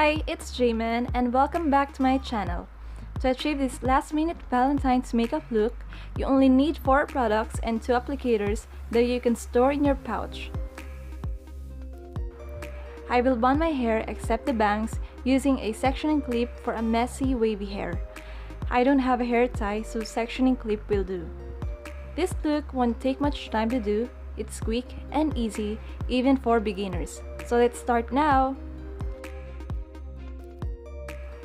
Hi, it's Jayman and welcome back to my channel. To achieve this last-minute Valentine's makeup look, you only need 4 products and 2 applicators that you can store in your pouch. I will bond my hair except the bangs using a sectioning clip for a messy wavy hair. I don't have a hair tie, so sectioning clip will do. This look won't take much time to do. It's quick and easy, even for beginners. So let's start now!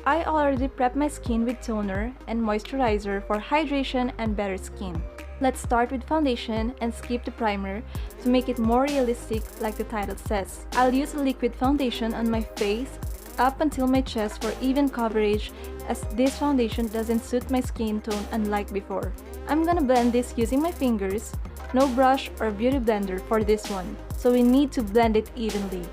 I already prepped my skin with toner and moisturizer for hydration and better skin. Let's start with foundation and skip the primer to make it more realistic like the title says. I'll use a liquid foundation on my face up until my chest for even coverage, as this foundation doesn't suit my skin tone unlike before. I'm gonna blend this using my fingers, no brush or beauty blender for this one, so we need to blend it evenly.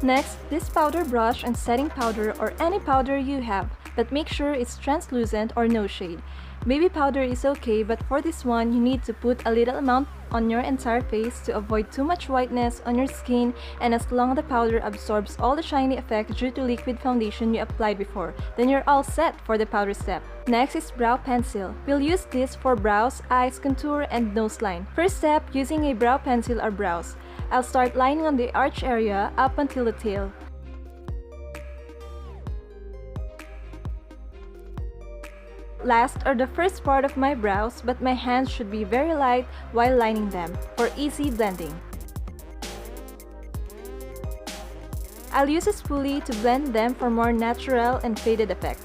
Next, this powder brush and setting powder or any powder you have, but make sure it's translucent or no shade. Baby powder is okay, but for this one, you need to put a little amount on your entire face to avoid too much whiteness on your skin, and as long as the powder absorbs all the shiny effect due to liquid foundation you applied before, then you're all set for the powder step. Next is brow pencil. We'll use this for brows, eyes, contour, and nose line. First step, using a brow pencil or brows. I'll start lining on the arch area up until the tail. Last are the first part of my brows, but my hands should be very light while lining them for easy blending. I'll use a spoolie to blend them for more natural and faded effect.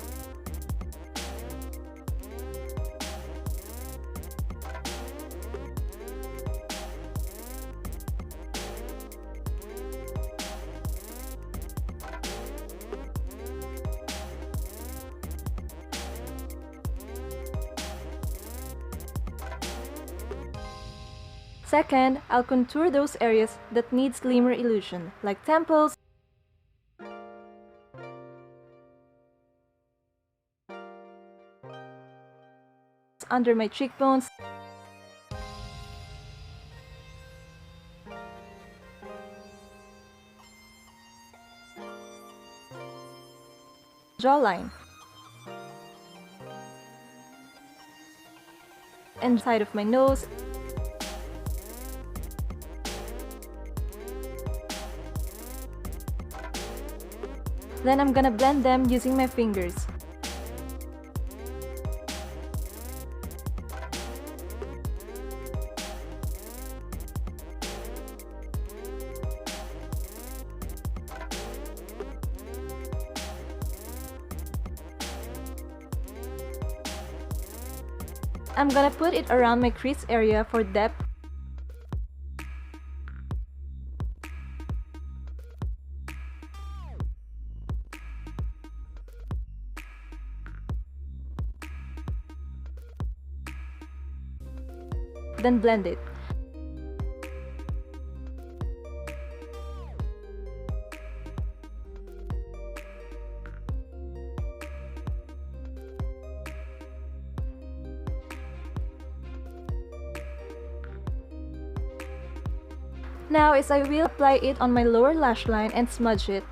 Second, I'll contour those areas that need slimmer illusion, like temples, under my cheekbones, jawline, and side of my nose. Then I'm gonna blend them using my fingers. I'm gonna put it around my crease area for depth. Then blend it. Now is I will apply it on my lower lash line and smudge it.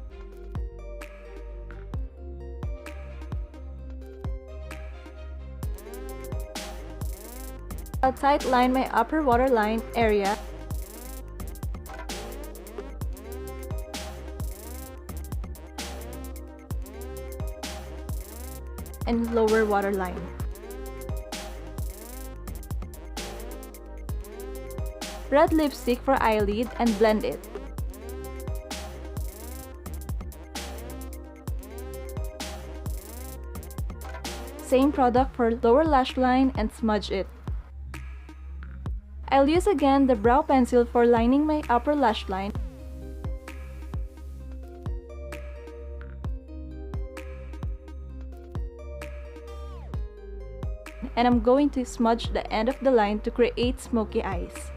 I'll tight line my upper waterline area and lower waterline. Red lipstick for eyelid and blend it. Same product for lower lash line and smudge it. I'll use again the brow pencil for lining my upper lash line. And I'm going to smudge the end of the line to create smoky eyes.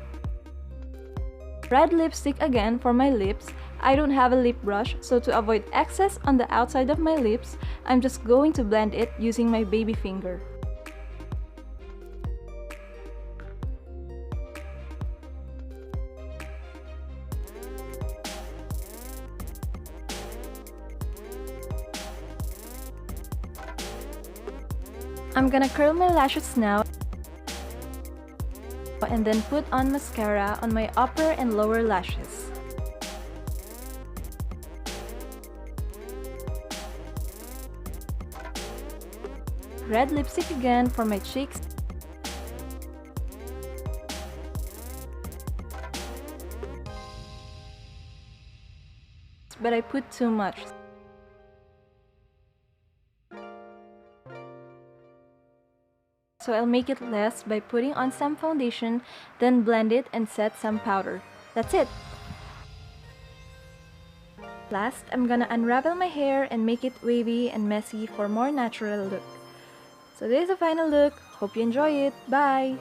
Red lipstick again for my lips. I don't have a lip brush, so to avoid excess on the outside of my lips, I'm just going to blend it using my baby finger. I'm gonna curl my lashes now and then put on mascara on my upper and lower lashes. Red lipstick again for my cheeks. But I put too much. So I'll make it less by putting on some foundation, then blend it and set some powder. That's it! Last, I'm gonna unravel my hair and make it wavy and messy for more natural look. So this is the final look. Hope you enjoy it. Bye!